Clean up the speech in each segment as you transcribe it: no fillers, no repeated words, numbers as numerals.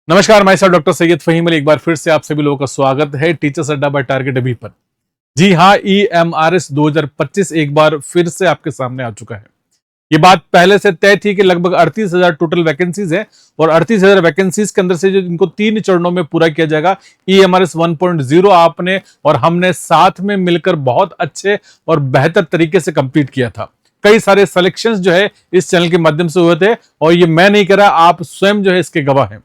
नमस्कार, मैं sir doctor Syed Faheem Ali. एक बार फिर से आप सभी लोगों का स्वागत है टीचर्स अड्डा बाय टारगेट अभी पर। जी हाँ, EMRS 2025 एक बार फिर से आपके सामने आ चुका है। ये बात पहले से तय थी कि लगभग 38,000 टोटल वैकेंसीज है और 38,000 वैकेंसीज के अंदर से जो इनको 3 चरणों में पूरा किया जाएगा। EMRS 1.0 आपने और हमने साथ में मिलकर बहुत अच्छे और बेहतर तरीके से कंप्लीट किया था। कई सारे सिलेक्शंस जो है इस चैनल के माध्यम से हुए थे और ये मैं नहीं कह रहा, आप स्वयं जो है इसके गवाह हैं।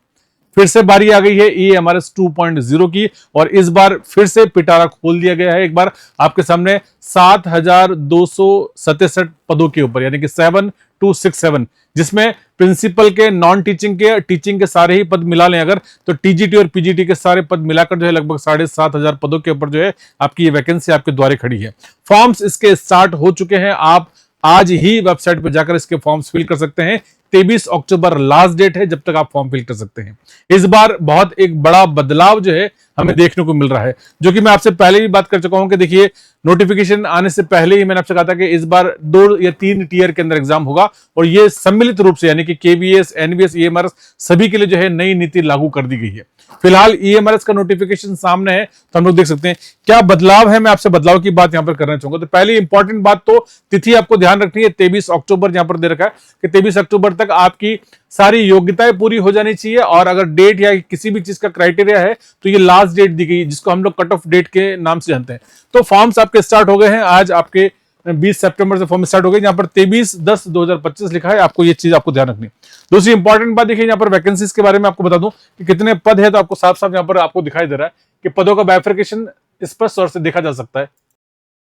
फिर से बारी आ गई है EMRS 2.0 की और इस बार फिर से पिटारा खोल दिया गया है। एक बार आपके सामने 7,267 पदों के ऊपर, यानी कि 7267, जिसमें प्रिंसिपल के, नॉन टीचिंग के, टीचिंग के सारे ही पद मिला लें अगर, तो TGT और PGT के सारे पद मिलाकर जो है लगभग 7,500 पदों के ऊपर जो है आपकी ये वैकेंसी आपके द्वारे खड़ी है। फॉर्म्स इसके स्टार्ट हो चुके हैं। आप आज ही वेबसाइट पर जाकर इसके फॉर्म्स फिल कर सकते हैं। 23 अक्टूबर लास्ट डेट है जब तक आप फॉर्म फिल कर सकते हैं। इस बार बहुत एक बड़ा बदलाव जो है हमें देखने को मिल रहा है, जो कि मैं आपसे पहले भी बात कर चुका हूं कि देखिए, नोटिफिकेशन आने से पहले ही मैंने आपसे कहा था कि इस बार 2 या 3 टियर के अंदर एग्जाम होगा और ये सम्मिलित रूप से, यानी कि KVS, NVS, EMRS सभी के लिए जो है नई नीति लागू कर दी गई है। फिलहाल EMRS का नोटिफिकेशन सामने है तो हम लोग देख सकते हैं क्या बदलाव है। मैं आपसे बदलाव की बात यहां पर करना चाहूंगा। तो पहली इंपॉर्टेंट बात तो तिथि आपको ध्यान रखनी है, 23 अक्टूबर यहां पर दे रखा है कि 23 अक्टूबर तक आपकी सारी योग्यताएं पूरी हो जानी चाहिए और अगर डेट या किसी भी चीज का क्राइटेरिया है तो ये लास्ट डेट दी गई, जिसको हम लोग कट ऑफ डेट के नाम से जानते हैं। तो फॉर्म्स आपके स्टार्ट हो गए हैं। आज आपके 20 सितंबर से फॉर्म स्टार्ट हो गए। यहाँ पर 23/10/2025 लिखा है। आपको ये चीज आपको ध्यान रखनी है। दूसरी इंपॉर्टेंट बात देखिए, यहाँ पर वैकेंसीज के बारे में आपको बता दूं कि कितने पद है, तो आपको साफ साफ यहाँ पर आपको दिखाई दे रहा है कि पदों का बाइफरकेशन स्पष्ट तौर से देखा जा सकता है,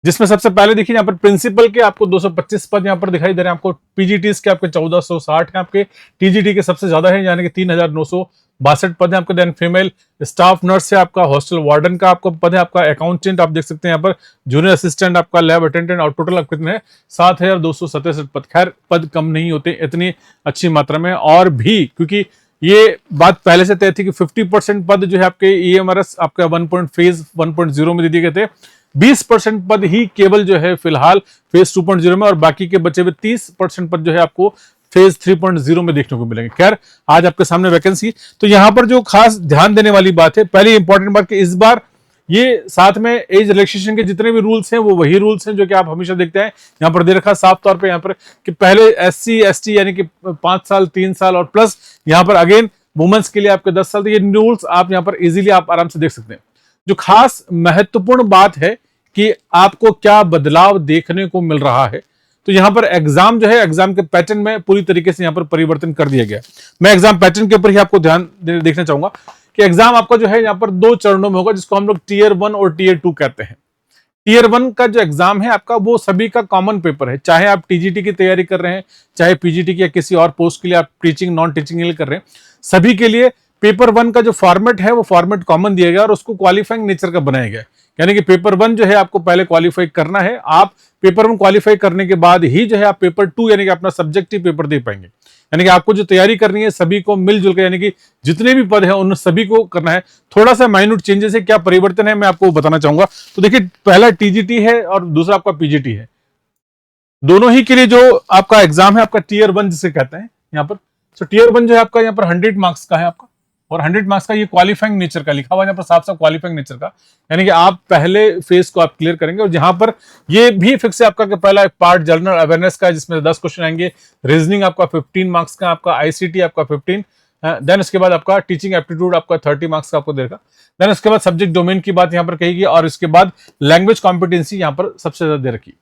जिसमें सबसे पहले देखिए यहाँ पर प्रिंसिपल के आपको 225 पद यहाँ पर दिखाई दे रहे हैं। आपको PGTs के आपके 1460 हैं, आपके TGT के सबसे ज्यादा है, यानी कि 3,962 पद है आपके। देन फीमेल स्टाफ नर्स है आपका, हॉस्टल वार्डन का आपका पद है, आपका अकाउंटेंट आप देख सकते हैं यहाँ पर, जूनियर असिस्टेंट आपका, लैब अटेंडेंट, और टोटल आप कितने हैं 7,267 पद। खैर पद कम नहीं होते इतनी अच्छी मात्रा में, और भी क्योंकि ये बात पहले से तय थी कि 50% पद जो है आपके EMRS आपका फेज 1.0 में दे दिए गए थे। 20% पद ही केवल जो है फिलहाल फेज 2.0 में, और बाकी के बचे हुए 30% पद जो है आपको फेज 3.0 में देखने को मिलेंगे। खैर आज आपके सामने वैकेंसी, तो यहां पर जो खास ध्यान देने वाली बात है, पहली इंपॉर्टेंट बात कि इस बार ये साथ में एज रिलैक्सेशन के जितने भी रूल्स हैं वो वही रूल्स हैं जो कि आप हमेशा देखते हैं। यहां पर दे रखा साफ तौर पे यहाँ पर कि पहले SC ST यानी कि 5 साल 3 साल और प्लस यहाँ पर अगेन वुमेन्स के लिए आपके 10 साल। तो ये रूल्स आप यहाँ पर इजीली आप आराम से देख सकते हैं। जो खास महत्वपूर्ण बात है कि आपको क्या बदलाव देखने को मिल रहा है, तो यहां पर एग्जाम जो है, एग्जाम के पैटर्न में पूरी तरीके से यहां पर परिवर्तन कर दिया गया। मैं एग्जाम पैटर्न के ऊपर ही आपको ध्यान देखना चाहूंगा कि एग्जाम आपका जो है यहां पर 2 चरणों में होगा, जिसको हम लोग Tier 1 और Tier 2 कहते हैं। Tier 1 का जो एग्जाम है आपका, वो सभी का कॉमन पेपर है, चाहे आप TGT की तैयारी कर रहे हैं, चाहे PGT की या किसी और पोस्ट के लिए आप टीचिंग नॉन टीचिंग के लिए कर रहे हैं, सभी के लिए पेपर 1 का जो फॉर्मेट है वो फॉर्मेट कॉमन दिया गया और उसको क्वालिफाइंग नेचर का बनाया गया। यानी कि पेपर 1 जो है आपको पहले क्वालिफाई करना है। आप पेपर 1 क्वालिफाई करने के बाद ही जो है आप पेपर 2 यानी कि अपना सब्जेक्टिव पेपर दे पाएंगे। यानी कि आपको जो तैयारी करनी है सभी को मिलजुल कर, यानी कि जितने भी पद हैं उन सभी को करना है। थोड़ा सा माइन्यूट चेंजेस है, क्या परिवर्तन है मैं आपको बताना चाहूंगा। तो देखिए, पहला TGT है और दूसरा आपका PGT है। दोनों ही के लिए जो आपका एग्जाम है आपका Tier 1 जिसे कहते हैं यहाँ पर। तो Tier 1 जो है आपका यहाँ पर 100 मार्क्स का है आपका, और 100 मार्क्स का ये क्वालिफाइंग नेचर का लिखा हुआ है यहाँ पर साफ साफ, क्वालिफाइंग नेचर का, यानी कि आप पहले फेज को आप क्लियर करेंगे। और जहां पर ये भी फिक्स है आपका कि पहला एक पार्ट जनरल अवेयरनेस का है, जिसमें 10 क्वेश्चन आएंगे। रीजनिंग आपका 15 मार्क्स का, आपका ICT आपका 15, देन उसके बाद आपका टीचिंग एप्टीट्यूड आपका 30 मार्क्स का आपको देगा। देन उसके बाद सब्जेक्ट डोमेन की बात यहाँ पर कहेगी, और इसके बाद लैंग्वेज कॉम्पिटेंसी यहाँ पर सबसे ज्यादा दे रखी।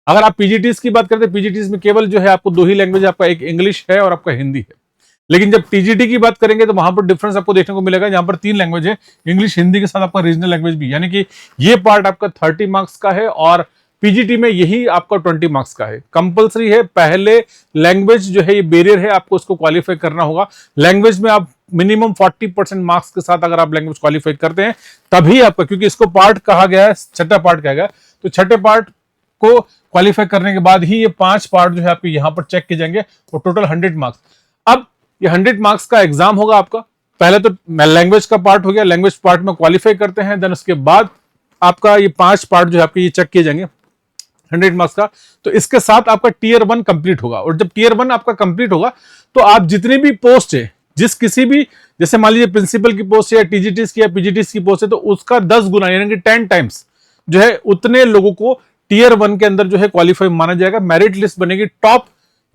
अगर आप PGTs की बात करते हैं, PGTs में केवल जो है आपको 2 ही लैंग्वेज, आपका एक इंग्लिश है और आपका हिंदी है। लेकिन जब TGT की बात करेंगे तो वहां पर डिफरेंस आपको देखने को मिलेगा। यहाँ पर 3 लैंग्वेज है, इंग्लिश हिंदी के साथ आपका रीजनल लैंग्वेज भी, यानी कि ये पार्ट आपका 30 मार्क्स का है, और PGT में यही आपका 20 मार्क्स का है। कंपलसरी है, पहले लैंग्वेज जो है ये बैरियर है, आपको उसको क्वालिफाई करना होगा। लैंग्वेज में आप मिनिमम 40% मार्क्स के साथ अगर आप लैंग्वेज क्वालिफाई करते हैं तभी आपका, क्योंकि इसको पार्ट कहा गया है, छठा पार्ट कहा गया, तो छठे पार्ट को क्वालिफाई करने के बाद ही ये 5 पार्ट जो है आपके यहाँ पर चेक किए जाएंगे, और टोटल 100 मार्क्स। अब ये 100 मार्क्स का एग्जाम होगा आपका। पहले तो लैंग्वेज का पार्ट हो गया, लैंग्वेज पार्ट में क्वालिफाई करते हैं, देन उसके बाद आपका ये 5 पार्ट जो है आपके ये चेक किए जाएंगे 100 मार्क्स का। तो इसके साथ आपका Tier 1 कंप्लीट होगा, और जब Tier 1 आपका कंप्लीट होगा तो आप जितनी भी पोस्ट है जिस किसी भी, जैसे मान लीजिए प्रिंसिपल की पोस्ट या टीजीटीस की या पीजीटीस की पोस्ट है, तो उसका 10 गुना यानी कि 10 टाइम्स जो है उतने लोगों को टीयर 1 के अंदर जो है क्वालिफाई माना जाएगा। मेरिट लिस्ट बनेगी, टॉप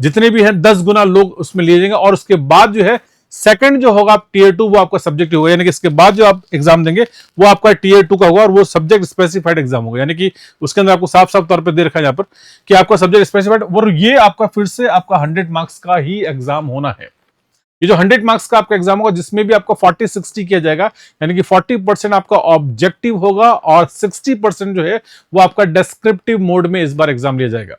जितने भी हैं 10 गुना लोग उसमें लिए जाएंगे, और उसके बाद जो है सेकंड जो होगा टीयर 2 वो आपका सब्जेक्ट होगा, यानी कि इसके बाद जो आप एग्जाम देंगे वो आपका टीयर 2 का होगा, और वो सब्जेक्ट स्पेसिफाइड एग्जाम होगा, यानी कि उसके अंदर आपको साफ साफ तौर पे दे रखा है यहाँ पर कि आपका सब्जेक्ट स्पेसिफाइड, और ये आपका फिर से आपका 100 मार्क्स का ही एग्जाम होना है। ये जो 100 मार्क्स का आपका एग्जाम होगा, जिसमें भी आपका 40-60 किया जाएगा, यानी कि 40% आपका ऑब्जेक्टिव होगा और 60% जो है वो आपका डिस्क्रिप्टिव मोड में इस बार एग्जाम लिया जाएगा।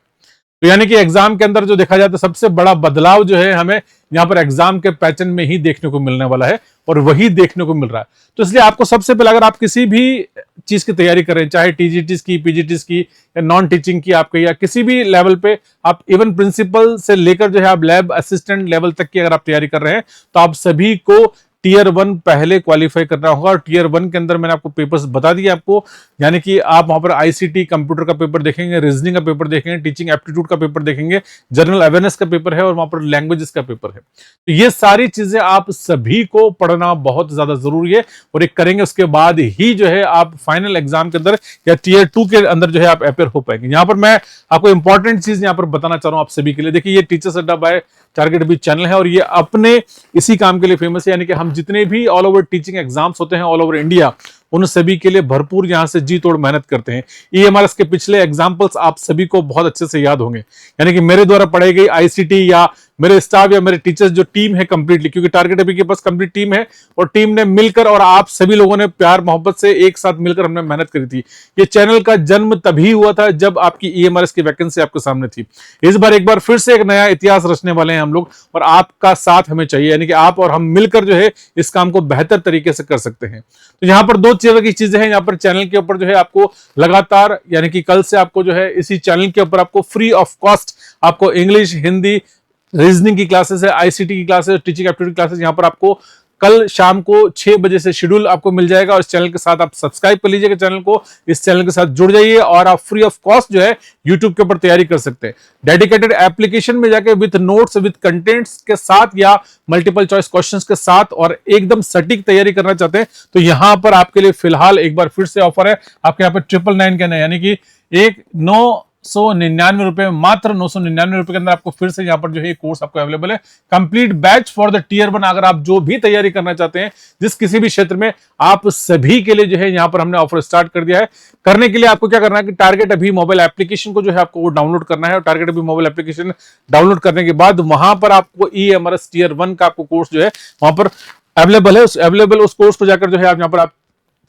तो यानी कि एग्जाम के अंदर जो देखा जाए तो सबसे बड़ा बदलाव जो है हमें यहाँ पर एग्जाम के पैटर्न में ही देखने को मिलने वाला है, और वही देखने को मिल रहा है। तो इसलिए आपको सबसे पहले, अगर आप किसी भी चीज की तैयारी कर रहे हैं, चाहे टीजीटीस की, पीजीटीस की, या नॉन टीचिंग की आपके, या किसी भी लेवल पे आप इवन प्रिंसिपल से लेकर जो है आप लैब असिस्टेंट लेवल तक की अगर आप तैयारी कर रहे हैं, तो आप सभी को टीयर 1 पहले क्वालिफाई करना होगा। और टीयर 1 के अंदर मैंने आपको पेपर्स बता दिए आपको, यानी कि आप वहां पर आईसीटी कंप्यूटर का पेपर देखेंगे, रीजनिंग का पेपर देखेंगे, टीचिंग एप्टीट्यूड का पेपर देखेंगे, जनरल अवेयरनेस का पेपर है, और वहां पर लैंग्वेजेस का पेपर है। तो ये सारी चीजें आप सभी को पढ़ना बहुत ज्यादा जरूरी है, और एक करेंगे उसके बाद ही जो है आप फाइनल एग्जाम के अंदर या टीयर 2 के अंदर जो है आप अपेयर हो पाएंगे। यहाँ पर मैं आपको इंपॉर्टेंट चीज यहाँ पर बताना चाह रहा हूँ आप सभी के लिए। देखिए, ये टीचर्स अड्डा बाय टारगेट अभी चैनल है, और ये अपने इसी काम के लिए फेमस है, यानी कि हम जितने भी ऑल ओवर टीचिंग एग्जाम्स होते हैं ऑल ओवर इंडिया, उन सभी के लिए भरपूर यहां से जी तोड़ मेहनत करते हैं। ईएमआरएस के पिछले एग्जांपल्स आप सभी को बहुत अच्छे से याद होंगे, यानी कि मेरे द्वारा पढ़ाई गई आईसीटी, या मेरे स्टाफ या मेरे टीचर्स जो टीम है कंप्लीटली, क्योंकि टारगेट अभी के पास कंप्लीट टीम है, और टीम ने मिलकर और आप सभी लोगों ने प्यार मोहब्बत से एक साथ मिलकर हमने मेहनत करी थी। ये चैनल का जन्म तभी हुआ था जब आपकी ईएमआरएस की वैकेंसी आपके सामने थी। इस बार एक बार फिर से एक नया इतिहास रचने वाले हैं हम लोग, और आपका साथ हमें चाहिए, यानी कि आप और हम मिलकर जो है इस काम को बेहतर तरीके से कर सकते हैं। तो यहाँ पर दो तरह की चीजें हैं, यहाँ पर चैनल के ऊपर जो है आपको लगातार, यानी कि कल से आपको जो है इसी चैनल के ऊपर आपको फ्री ऑफ कॉस्ट आपको इंग्लिश, हिंदी, रीजनिंग की क्लासेस है, आईसीटी की क्लासेस, टीचिंग एप्टीट्यूड क्लासेस, यहाँ पर आपको कल शाम को 6 बजे से शेड्यूल आपको मिल जाएगा। और इस चैनल के साथ आप सब्सक्राइब कर लीजिएगा चैनल को, इस चैनल के साथ जुड़ जाइए, और आप फ्री ऑफ कॉस्ट जो है यूट्यूब के ऊपर तैयारी कर सकते हैं। डेडिकेटेड एप्लीकेशन में जाके विद नोट्स, विद कंटेंट्स के साथ, या मल्टीपल चॉइस क्वेश्चंस के साथ, और एकदम सटीक तैयारी करना चाहते हैं, तो यहां पर आपके लिए फिलहाल एक बार फिर से ऑफर है। आपके यहाँ पर 999 के, यानी कि 999 रुपए, मात्र 999 रुपए के अंदर आपको फिर से यहाँ पर जो है कोर्स आपको अवेलेबल है। Complete batch for the tier 1। अगर आप जो भी तैयारी करना चाहते हैं जिस किसी भी क्षेत्र में, आप सभी के लिए जो है यहाँ पर हमने ऑफर स्टार्ट कर दिया है। करने के लिए आपको क्या करना है कि टारगेट अभी मोबाइल एप्लीकेशन को जो है आपको वो डाउनलोड करना है, और टारगेट अभी मोबाइल एप्लीकेशन डाउनलोड करने के बाद वहां पर आपको ईएमआरएस टीयर 1 का आपको कोर्स जो है वहां पर अवेलेबल है। उस कोर्स को जाकर जो है आप यहाँ पर आप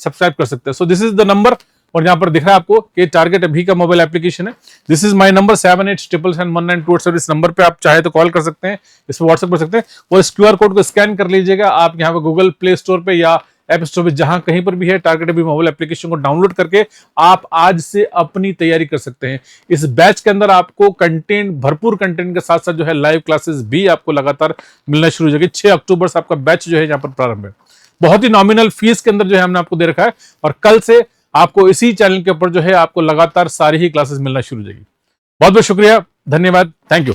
सब्सक्राइब कर सकते हैं। So this is the number, और यहां पर दिख रहा है आपको कि टारगेट अभी का मोबाइल एप्लीकेशन है। This is my number 78771928। इस नंबर पे आप चाहे तो कॉल कर सकते हैं, इस पर व्हाट्सएप कर सकते हैं, और इस क्यूआर कोड को स्कैन कर लीजिएगा। आप यहाँ पे गूगल प्ले स्टोर पे या ऐप स्टोर पे जहां कहीं पर भी है, टारगेट अभी मोबाइल एप्लीकेशन को डाउनलोड करके आप आज से अपनी तैयारी कर सकते हैं। इस बैच के अंदर आपको कंटेंट, भरपूर कंटेंट के साथ साथ जो है लाइव क्लासेस भी आपको लगातार मिलना शुरू हो जाएगी। 6 अक्टूबर से आपका बैच जो है यहाँ पर प्रारंभ है। बहुत ही नॉमिनल फीस के अंदर जो है हमने आपको दे रखा है, और कल से आपको इसी चैनल के ऊपर जो है आपको लगातार सारी ही क्लासेस मिलना शुरू हो जाएगी। बहुत बहुत शुक्रिया, धन्यवाद, थैंक यू।